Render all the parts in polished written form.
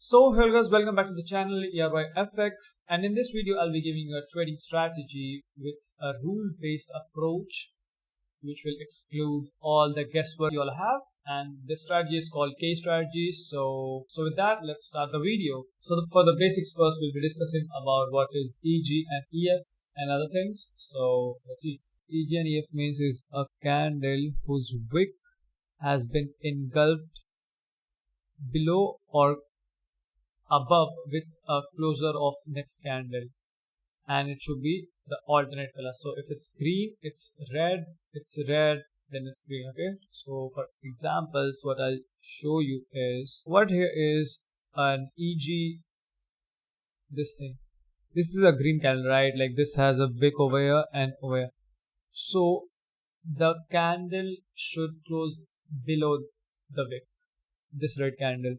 So hello guys, welcome back to the channel here by FX, and in this video I'll be giving you a trading strategy with a rule-based approach which will exclude all the guesswork you all have, and this strategy is called K strategy. So with that, let's start the video. So for the basics first, we'll be discussing about what is EG and EF and other things. So let's see. EG and EF means is a candle whose wick has been engulfed below or above with a closure of next candle, and it should be the alternate color. So if it's green, it's red, then it's green. Okay, so for examples, what I'll show you is what here is an EG. This is a green candle, right? Like this has a wick over here and over here. So the candle should close below the wick, this red candle.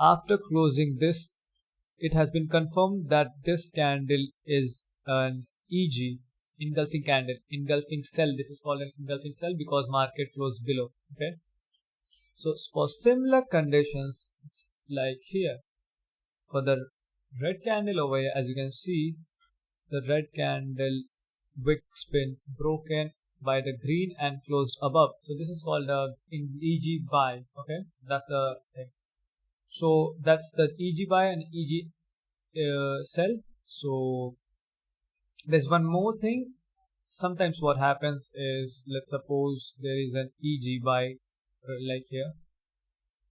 After closing this, it has been confirmed that this candle is an EG, engulfing candle, engulfing sell. This is called an engulfing sell because market closed below. Okay, so for similar conditions, like here, for the red candle over here, as you can see, the red candle wick's been broken by the green and closed above. So this is called a EG buy. Okay, that's the thing. So that's the EG buy and EG sell. So there's one more thing. Sometimes what happens is, let's suppose there is an EG buy, like here,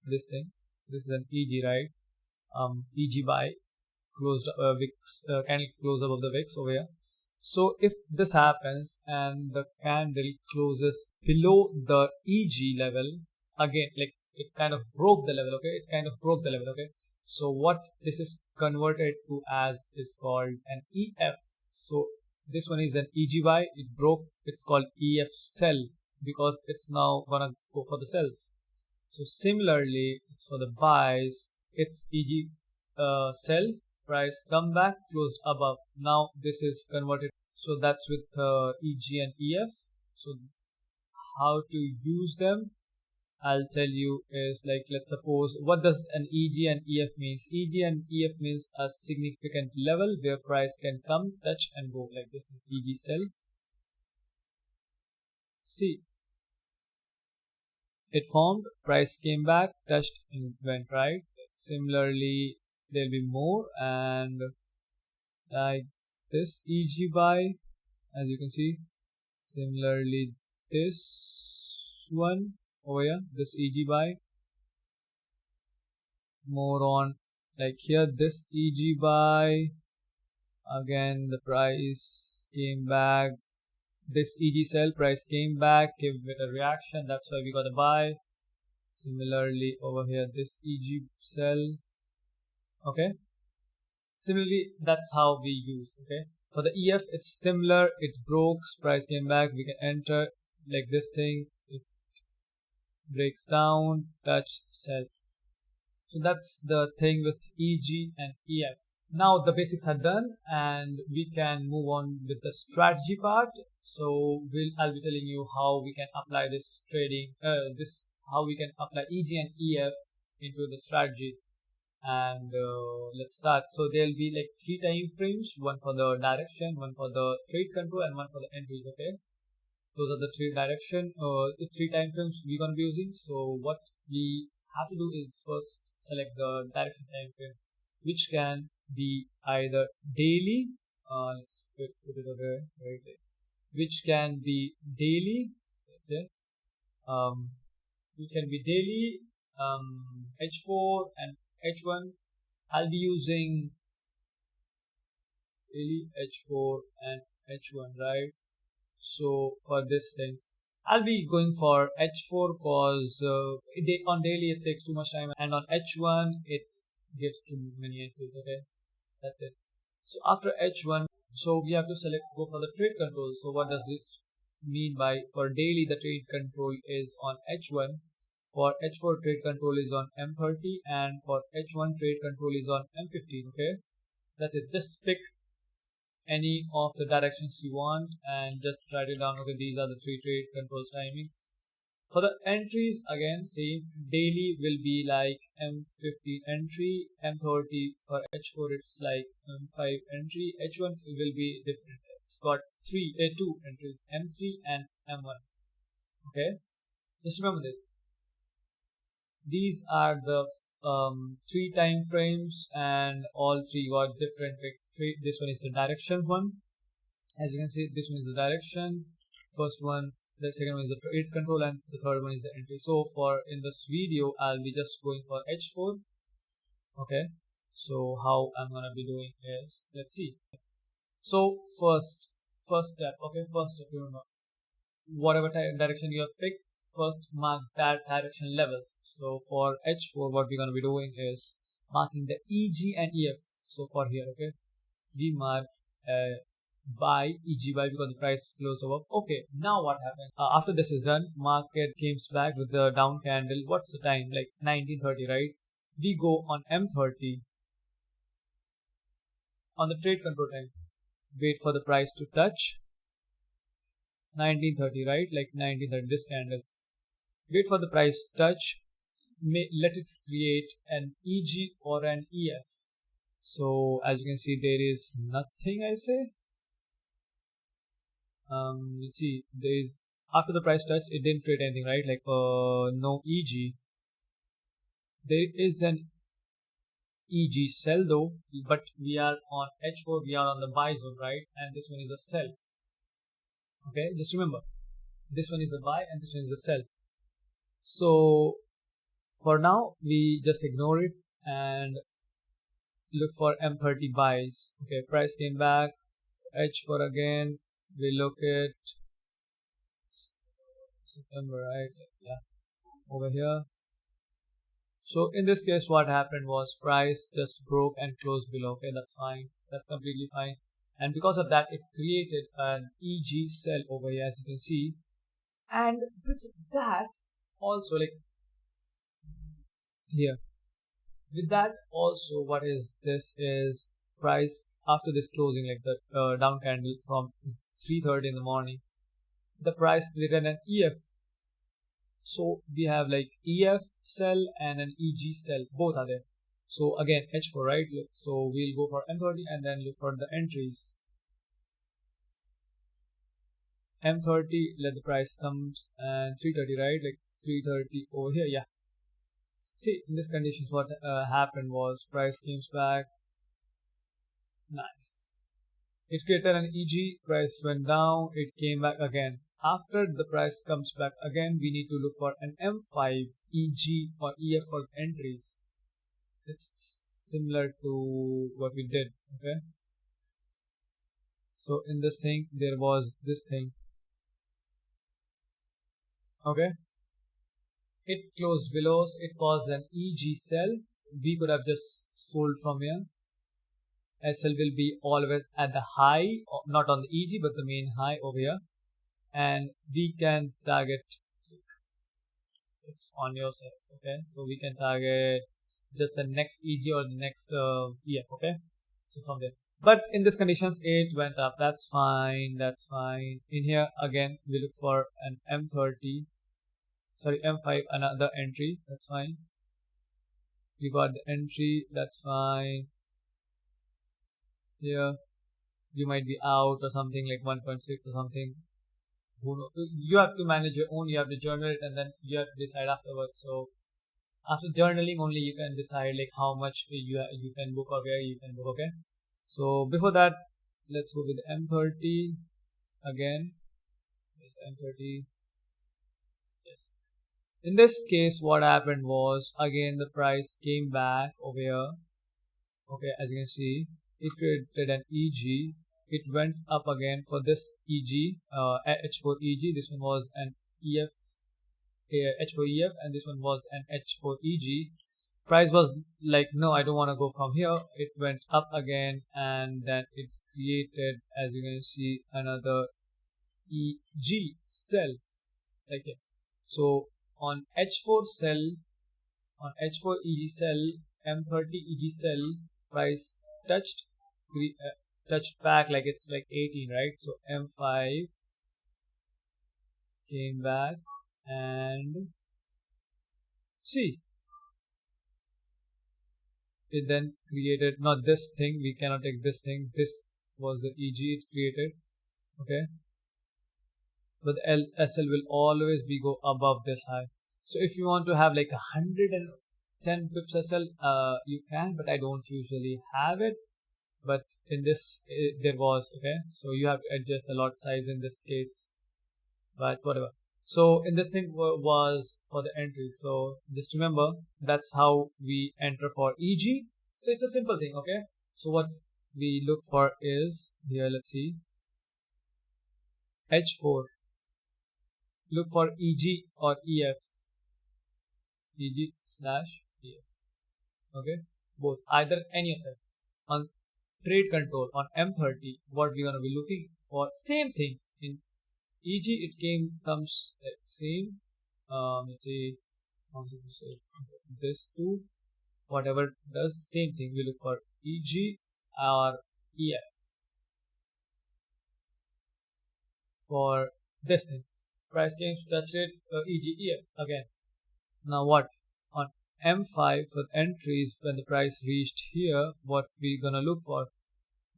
this is an EG, right? EG buy closed wicks, candle closed above the wicks over here. So if this happens and the candle closes below the EG level, again, like it kind of broke the level. Okay, okay. So what this is converted to as is called an EF. So this one is an EG buy, it broke, it's called EF sell because it's now gonna go for the sells. So similarly, it's for the buys, it's EG sell, price come back, closed above. Now this is converted. So that's with EG and EF. So how to use them, I'll tell you is, like, let's suppose, what does an EG and EF means? EG and EF means a significant level where price can come, touch and go, like this. EG sell. See, it formed, price came back, touched and went, right? Similarly, there'll be more, and like this EG buy, as you can see. Similarly, this one over here, this EG buy, more on, like here, this EG buy, again the price came back, this EG sell, price came back, gave it a reaction, that's why we got a buy. Similarly over here, this EG sell. Okay, similarly, that's how we use. Okay, for the EF, it's similar, it broke, price came back, we can enter, like this thing, if breaks down, touch, sell. So that's the thing with EG and EF. Now the basics are done and we can move on with the strategy part. So I'll be telling you how we can apply this trading, how we can apply EG and EF into the strategy. And let's start. So there'll be like 3 time frames, one for the direction, one for the trade control, and one for the entries. Okay, those are the 3 time frames we're going to be using. So what we have to do is first select the direction time frame, which can be either daily, let's put it over right there, which can be daily, it can be daily, H4 and H1. I'll be using daily, H4 and H1, right? So for this things, I'll be going for H4 because on daily it takes too much time, and on H1 it gives too many entries. Okay, that's it. So after H1, so we have to go for the trade control. So what does this mean by, for daily the trade control is on H1, for H4 trade control is on M30, and for H1 trade control is on M15. Okay, that's it. Just pick any of the directions you want and just write it down. Okay, these are the 3 trade controls timings. For the entries, again same, daily will be like M15 entry, M30 for H4 it's like M5 entry, H1 will be different. It's got two entries, M3 and M1. Okay, just remember this. These are the three time frames, and all three got different. This one is the direction one. As you can see, this one is the direction. First one, the second one is the trade control, and the third one is the entry. So for in this video, I'll be just going for H4. Okay. So how I'm gonna be doing is, let's see. So first step. Okay, first step. Remember, whatever direction you have picked, first mark that direction levels. So for H4, what we're gonna be doing is marking the EG and EF. So for here, okay, we mark buy, EG buy, because the price closed above. Okay, now what happens after this is done? Market comes back with the down candle. What's the time? Like 1930, right? We go on M30 on the trade control time. Wait for the price to touch 1930, right? Like 1930, this candle. Wait for the price touch. Let it create an EG or an EF. So as you can see, there is nothing, I say. Let's see, there is, after the price touch, it didn't create anything, right? Like no EG. There is an EG sell though, but we are on H4, we are on the buy zone, right? And this one is a sell. Okay, just remember, this one is the buy and this one is the sell. So for now, we just ignore it and look for M30 buys. Okay, price came back, H4 again. We look at September, right? Yeah, over here. So in this case, what happened was price just broke and closed below. Okay, that's fine. That's completely fine. And because of that, it created an EG sell over here, as you can see. And with that also, like here, with that also, what is this is price after this closing, like the down candle from 3:30 in the morning, the price created an EF. So we have like EF sell and an EG sell, both are there. So again, H4, right? So we'll go for M30 and then look for the entries. M30, let the price comes, and 3:30, right? Like 3:30 over here, yeah. See, in this conditions, what happened was price comes back. Nice. It created an EG, price went down, it came back again. After the price comes back again, we need to look for an M5 EG or EF for entries. It's similar to what we did, okay? So in this thing, there was this thing, okay? It closed below, so it was an EG sell. We could have just sold from here. SL will be always at the high, not on the EG, but the main high over here. And we can target, it's on yourself, okay? So we can target just the next EG or the next EF, okay? So from there. But in these conditions, it went up. That's fine, that's fine. In here, again, we look for an M30. Sorry, M5, another entry, that's fine. We got the entry, that's fine. Here, you might be out or something, like 1.6 or something. You have to manage your own, you have to journal it, and then you have to decide afterwards. So after journaling only, you can decide like how much you can book or where you can book, okay? So before that, let's go with the M30 again. Just M30. Yes. In this case, what happened was, again, the price came back over here. Okay, as you can see, it created an EG. It went up again for this EG, H4 EG. This one was an EF, H4 EF, and this one was an H4 EG. Price was like, no, I don't want to go from here. It went up again, and then it created, as you can see, another EG sell, like here. So on H4 sell, on H4 EG sell, M30 EG sell, price touched back, like it's like 18, right? So M5 came back and see, it then created not this thing, we cannot take this thing, this was the EG it created, okay, but the SL will always be go above this high. So if you want to have like 110 pips SL, you can, but I don't usually have it. But in this there was, okay, so you have to adjust the lot size in this case, but whatever. So in this thing was for the entries, so just remember that's how we enter for EG. So it's a simple thing, okay. So what we look for is here, let's see, H4, look for EG or EF, EG/EF, okay, both, either any of them. On trade control on M30, what we're gonna be looking for, same thing. In EG it comes same, let's say this two, whatever does same thing, we look for EG or EF for this thing. Price came to touch it, EG EF again. Now what, on M5 for entries, when the price reached here, what we're gonna look for,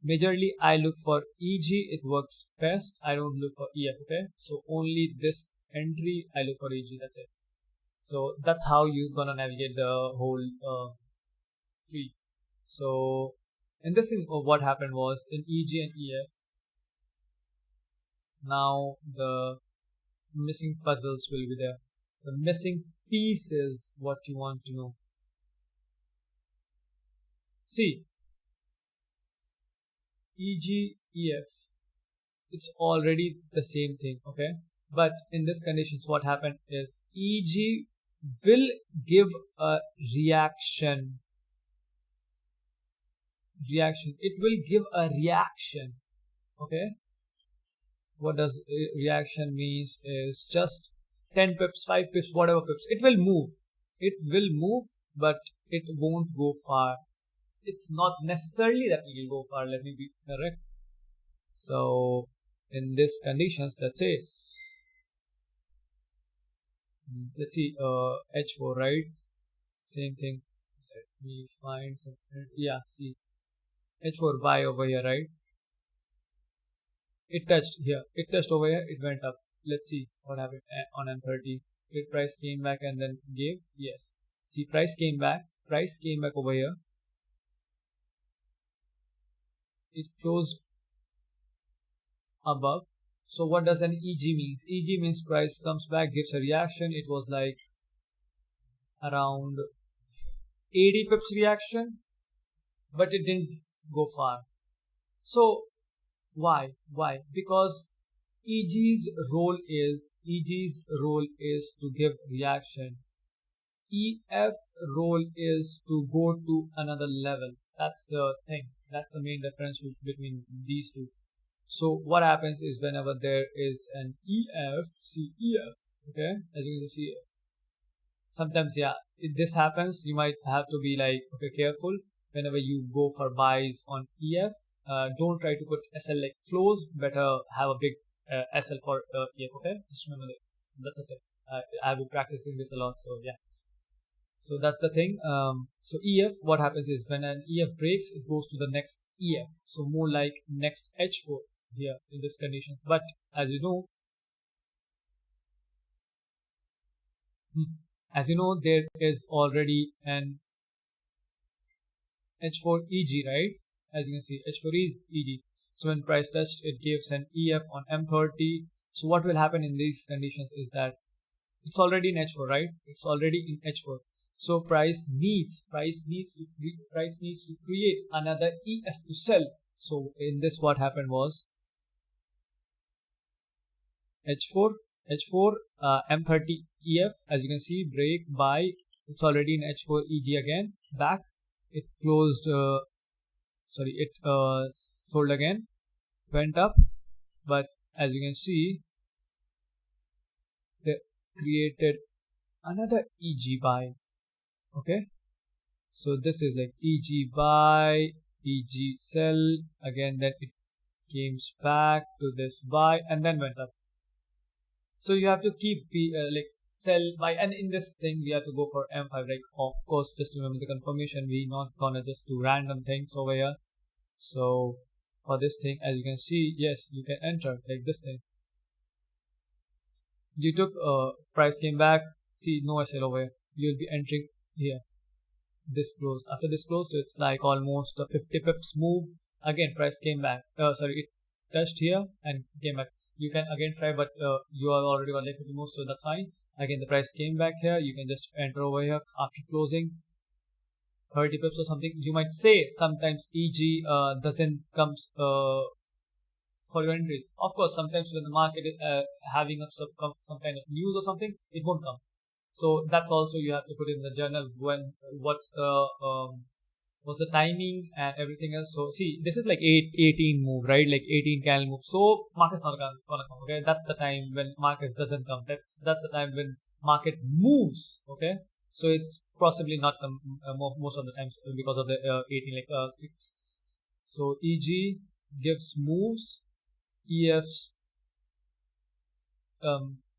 majorly I look for EG, it works best. I don't look for EF, okay, so only this entry I look for EG, that's it. So that's how you're gonna navigate the whole tree. So in this thing, what happened was in EG and EF, now the missing puzzles will be there, the missing pieces, what you want to know. See, EG, EF, it's already the same thing, okay, but in this conditions what happened is EG will give a reaction, it will give a reaction, okay. What does reaction means is just 10 pips, 5 pips, whatever pips, it will move, but it won't go far. It's not necessarily that it will go far, let me be correct. So in this conditions, let's see, H4, right, same thing, let me find some, yeah, see, H4 buy over here, right, it touched here, it touched over here, it went up. Let's see what happened on M30. It price came back and then gave, yes, see, price came back over here, it closed above. So what does an EG means? EG means price comes back, gives a reaction. It was like around 80 pips reaction, but it didn't go far. So why? Because EG's role is to give reaction. EF role is to go to another level. That's the thing. That's the main difference between these two. So what happens is whenever there is an EF, see EF, okay, as you can see, sometimes, yeah, if this happens, you might have to be like, okay, careful whenever you go for buys on EF. Don't try to put SL like close, better have a big SL for EF, okay, just remember that. That's okay. I've been practicing this a lot, so yeah. So that's the thing. So EF, what happens is when an EF breaks, it goes to the next EF. So more like next H4 here in this conditions. But as you know, there is already an H4 EG, right? As you can see, H4 is EG. So when price touched, it gives an EF on M30. So what will happen in these conditions is that it's already in H4, right? It's already in H4. So price needs to create another EF to sell. So in this, what happened was H4 M30 EF, as you can see, break, buy. It's already in H4 EG again, back. It closed. It sold again, went up, but as you can see, they created another EG buy. Okay, so this is like EG buy, EG sell again, then it came back to this buy and then went up. So you have to keep sell buy, and in this thing we have to go for M5. Like, of course, just remember the confirmation, we not gonna just do random things over here. So for this thing, as you can see, yes, you can enter like this thing. You took price came back, see no SL over here, you'll be entering here. This close, after this close, so it's like almost a 50 pips move. Again price came back, sorry, it touched here and came back. You can again try, but you are already on like 50 moves, so that's fine. Again the price came back here, you can just enter over here after closing 30 pips or something. You might say sometimes EG doesn't comes for your entries. Of course, sometimes when the market is having some kind of news or something, it won't come. So that's also you have to put in the journal when what's the timing and everything else. So see, this is like 18 move, right? Like 18 candle move. So market's not gonna come. Okay, that's the time when market doesn't come. That's the time when market moves. Okay, so it's possibly not come most of the times because of the 18 like 6. So EG gives moves, EFs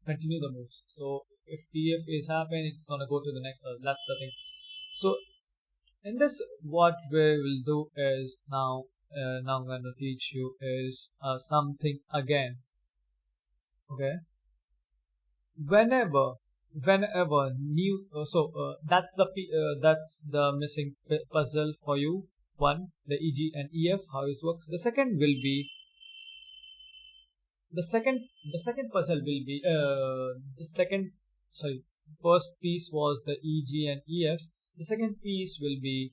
continue the moves. So if EF is happening, it's gonna go to the next. That's the thing. So in this, what we will do is now I'm gonna teach you is something again. Okay, whenever new that's the missing puzzle for you. One, the EG and EF, how it works. The second will be the second puzzle will be first piece was the EG and EF. The second piece will be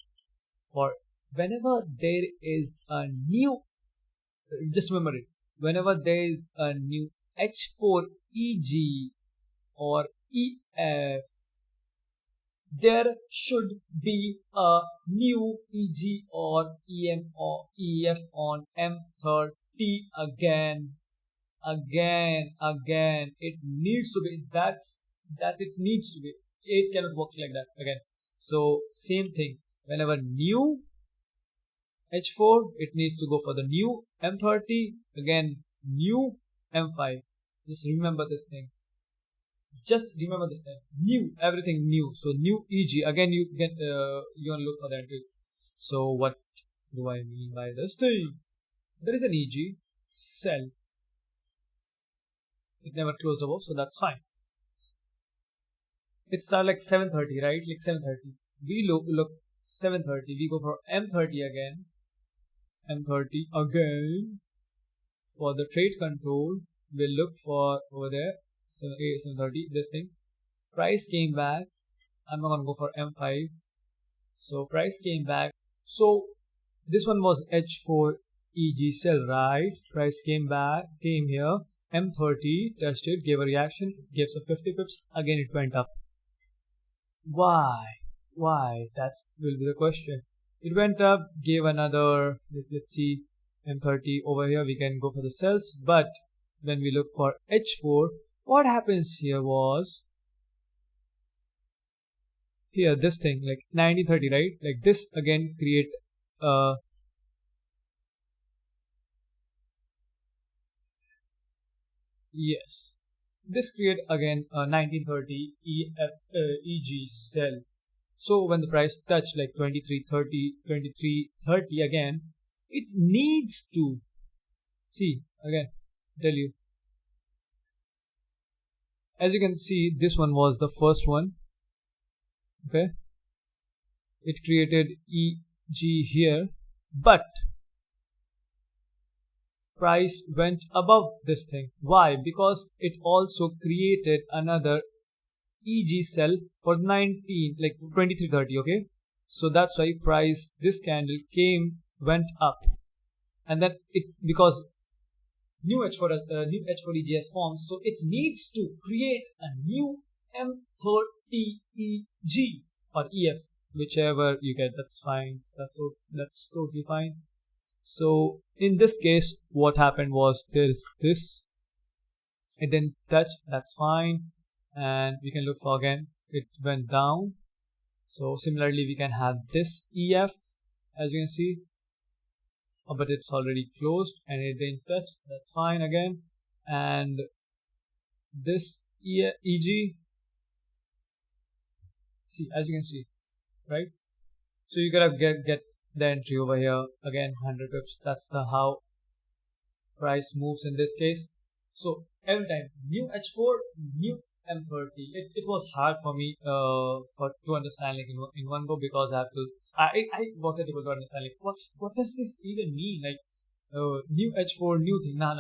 for whenever there is a new, just remember it, whenever there is a new H4 EG or EF, there should be a new EG or EM or EF on M30 again. It needs to be, it needs to be. It cannot work like that again. So same thing, whenever new H4, it needs to go for the new M30, again new M5. Just remember this thing. New, everything new. So new EG, again you can you want to look for the entry. So what do I mean by this thing? There is an EG, sell. It never closed above, so that's fine. It started like 730, right? Like 730. We look 730. We go for M30 again. M30 again. For the trade control, we'll look for over there 730. This thing. Price came back. I'm not gonna go for M5. So price came back. So this one was H4 EG sell, right? Price came back, came here. M30 tested, gave a reaction, gave some 50 pips, again it went up. Why? That will be the question. It went up, gave another, let's see, M30 over here, we can go for the sells, but when we look for H4, what happens here was, here this thing, like 1930, right? Like this again create yes, this create again a 1930 EG sell. So when the price touch like 2330 again, it needs to see again. Tell you, as you can see, this one was the first one. Okay, it created EG here, but price went above this thing. Why? Because it also created another EG sell for 2330. Okay, so that's why price, this candle went up, and then it, because new H4 EG has formed, so it needs to create a new M30 EG or EF, whichever you get. That's fine. That's totally fine. So in this case, what happened was there's this, it didn't touch, that's fine, and we can look for again, it went down. So similarly we can have this EF, as you can see, but it's already closed and it didn't touch, that's fine again. And this EG, See, as you can see, right? So you gotta get the entry over here again, 100 pips. That's the how price moves in this case. So every time new H4, new M30. It was hard for me to understand like in one go, because I wasn't able to understand like what does this even mean, like new H4, new thing. No.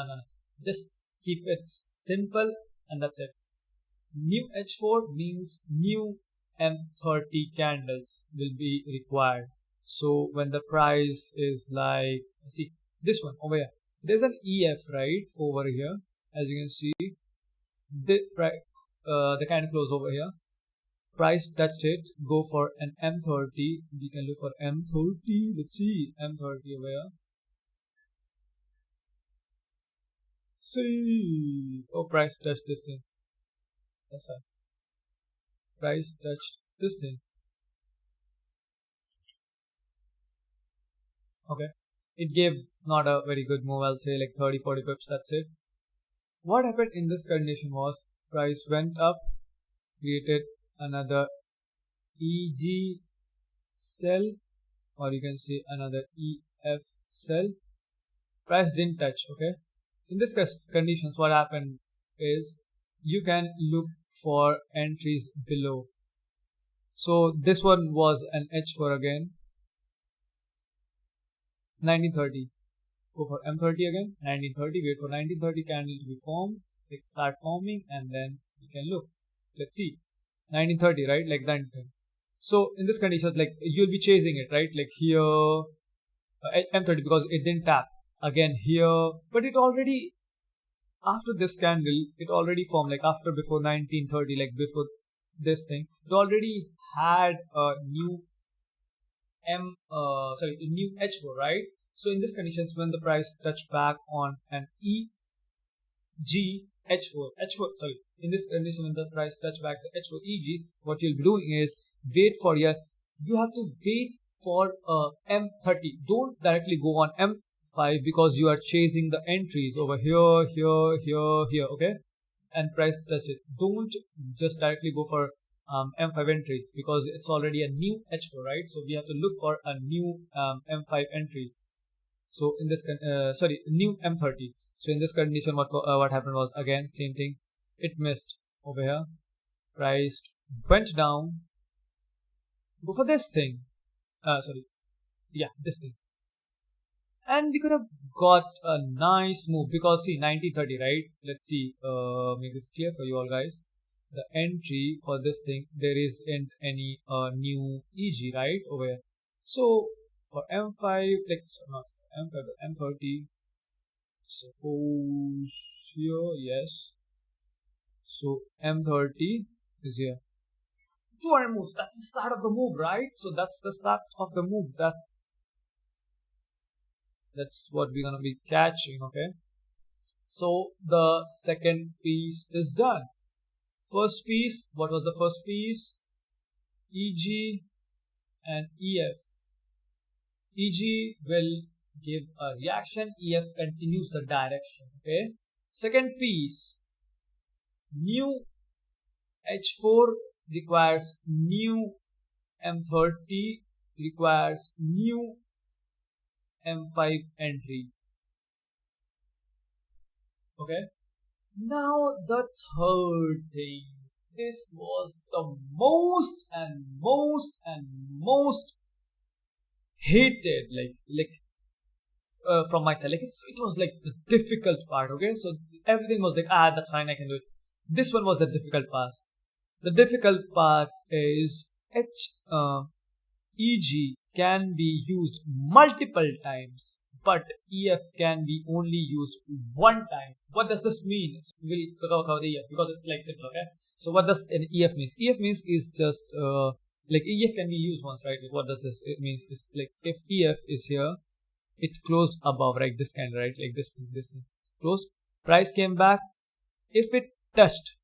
Just keep it simple and that's it. New H4 means new M30 candles will be required. So when the price is like, see this one over here, there's an EF right over here, as you can see. The candle close over here, price touched it, go for an M30. We can look for M30. Let's see M30 over here. See, oh, price touched this thing. That's fine. Price touched this thing. Okay, it gave not a very good move. I'll say like 30-40 pips. That's it. What happened in this condition was price went up, created another EG sell, or you can say another EF sell. Price didn't touch. Okay, in this conditions, what happened is you can look for entries below. So this one was an H4 again, 1930. Go for M30 again, 1930. Wait for 1930 candle to be formed, like start forming, and then you can look. Let's see, 1930, right? Like that. So in this condition, like you'll be chasing it, right? Like here, M30, because it didn't tap again here, but it already, after this candle, it already formed, like before 1930, like before this thing, it already had a new new H4, right? So in this conditions, when the price touch back on an in this condition, when the price touch back the H4 EG, what you'll be doing is you have to wait for M30. Don't directly go on M5, because you are chasing the entries over here, okay? And price touch it. Don't just directly go for M5 entries, because it's already a new H4, right? So we have to look for a new M5 entries. So in this new M30. So in this condition, what happened was again same thing. It missed over here. Price went down. Go for this thing. This thing. And we could have got a nice move, because see 1930, right? Let's see. Make this clear for you all guys. The entry for this thing, there isn't any new EG right over here. So for M5, like not M5 but M30, suppose here, yes. So M30 is here. 200 moves. That's the start of the move, right? So that's the start of the move. That's what we're gonna be catching. Okay. So the second piece is done. First piece, what was the first piece? EG and EF. EG will give a reaction, EF continues the direction. Okay. Second piece, new H4 requires new M30, requires new M5 entry. Okay. Now the third thing. This was the most hated, from my side. Like it was like the difficult part. Okay, so everything was like, that's fine, I can do it. This one was the difficult part. The difficult part is EG can be used multiple times, but EF can be only used one time. What does this mean? We'll cover the EF because it's like simple, okay? So what does an EF means? EF means is just like EF can be used once, right? Like what does this? It means is like if EF is here, it closed above, right? This kind, right? Like this thing closed. Price came back. If it touched,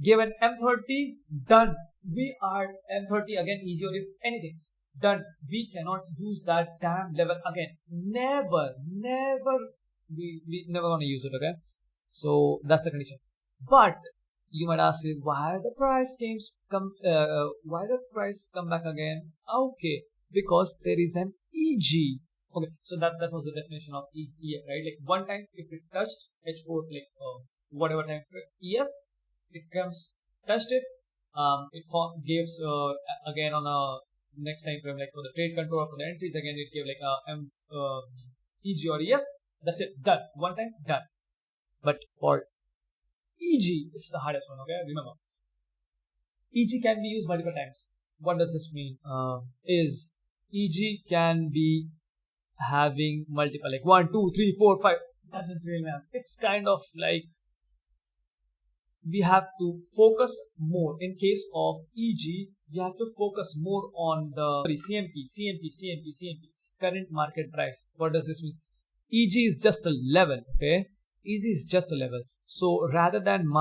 gave an M30, done. We are M30 again, easier if anything. Done. We cannot use that damn level again. Never. We never gonna use it, okay? So that's the condition. But You might ask me why the price come back again. Okay, because there is an EG. Okay, so that was the definition of EF, right? Like one time if it touched H4, like whatever time EF, it comes touched it, it gives again on a next time frame, like for the trade control or for the entries, again it gave like a EG or EF. That's it, done. One time, done. But for EG, it's the hardest one. Okay, remember, EG can be used multiple times. What does this mean? Is EG can be having multiple, like 1, 2, 3, 4, 5. Doesn't really matter. It's kind of like we have to focus more. In case of EG, we have to focus more on the CMP, current market price. What does this mean? EG is just a level. Okay, EG is just a level. So rather than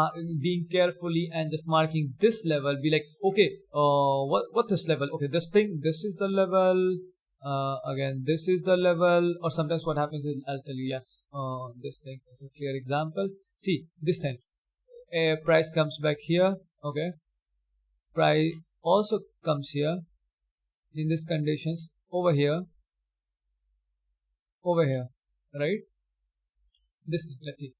being carefully and just marking this level, be like, okay, what this level? Okay, this is the level. Again, this is the level. Or sometimes what happens is, I'll tell you, yes, this thing is a clear example. See, this time, price comes back here. Okay, price also comes here in these conditions over here, right? This thing, let's see.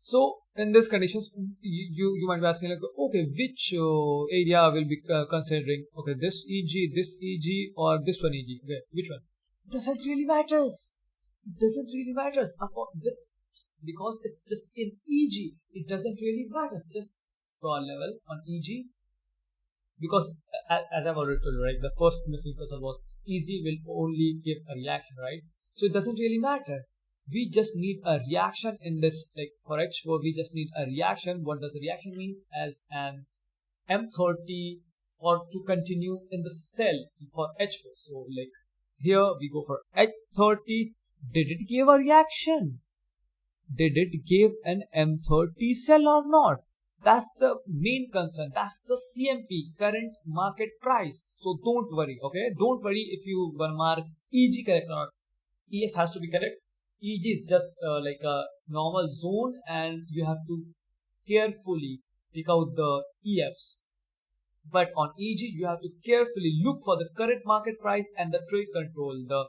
So in these conditions, you might be asking like, okay, which area will be considering? Okay, this EG, or this one EG? Okay, which one? Doesn't really matters. Because it's just in EG. It doesn't really matter. Just draw a level on EG. Because as I've already told you, right, the first missing puzzle was EG will only give a reaction, right? So it doesn't really matter. We just need a reaction in this, like for H4, we just need a reaction. What does the reaction means? As an M30 to continue in the sell for H4. So like here we go for H30. Did it give a reaction? Did it give an M30 sell or not? That's the main concern. That's the CMP, current market price. So don't worry, okay? Don't worry if you gonna mark EG correct or not. EF has to be correct. EG is just like a normal zone, and you have to carefully pick out the EFs. But on EG, you have to carefully look for the current market price and the trade control. The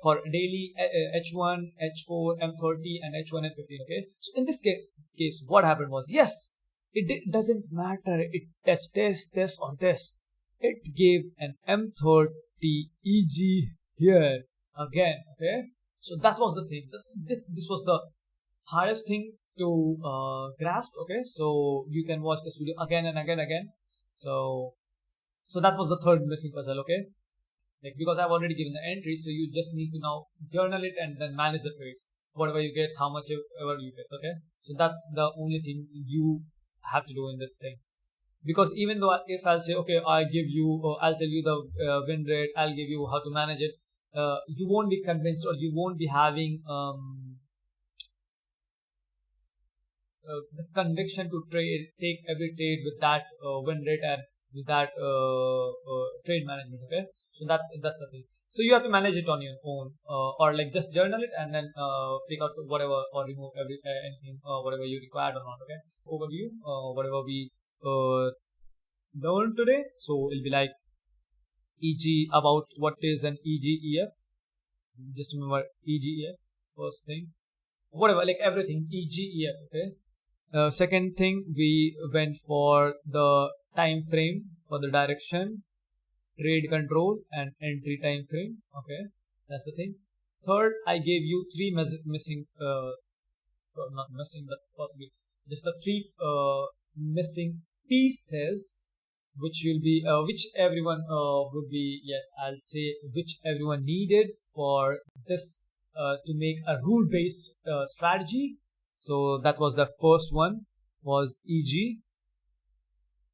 for daily H1, H4, M30, and H1 and 15. Okay. So in this case, what happened was, yes, it doesn't matter. It touched this or this. It gave an M30 EG here again. Okay. So that was the thing. This was the hardest thing to grasp. Okay, so you can watch this video again and again. So that was the third missing puzzle. Okay, like because I've already given the entry, so you just need to now journal it and then manage the trades. Whatever you get, how much ever you get. Okay, so that's the only thing you have to do in this thing. Because even though if I'll say, okay, I'll tell you the win rate, I'll give you how to manage it. You won't be convinced, or you won't be having the conviction to take every trade with that win rate and with that trade management. Okay, so that's the thing. So you have to manage it on your own, or like just journal it and then pick out whatever or remove anything whatever you required or not. Okay, overview whatever we learned today. So it'll be like EG, about what is an EGEF. Just remember EGEF, first thing, whatever, like everything EGEF. Okay. Second thing, we went for the time frame for the direction, trade control, and entry time frame. Okay, that's the thing. Third, I gave you three missing, not missing, but possibly just the three missing pieces, which will be which everyone would be, yes, I'll say which everyone needed for this to make a rule-based strategy. So that was the first one, was EG,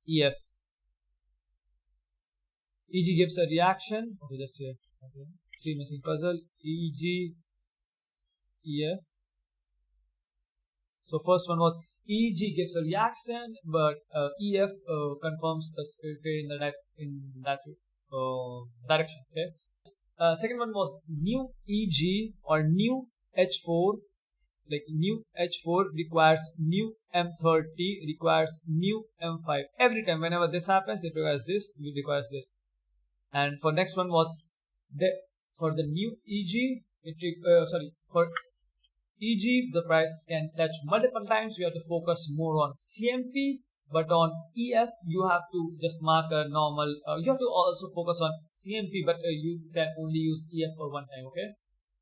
EF. EG gives a reaction. Okay, just here. Okay, three missing puzzle. EG, EF. So first one was EG gives a reaction, but EF confirms the trade in that direction. Okay. Second one was new EG or new H4 like new h4 requires new m30, requires new m5. Every time whenever this happens, it requires this, it requires this. And for next one was for the new eg, for eg the price can touch multiple times. You have to focus more on cmp, but on ef you have to just mark a normal, you have to also focus on cmp, but you can only use ef for one time. Okay,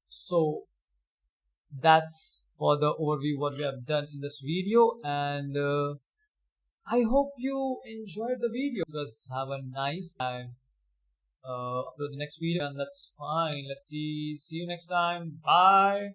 so that's for the overview what we have done in this video, and I hope you enjoyed the video. Just have a nice time. Upload the next video, and that's fine. Let's see you next time. Bye.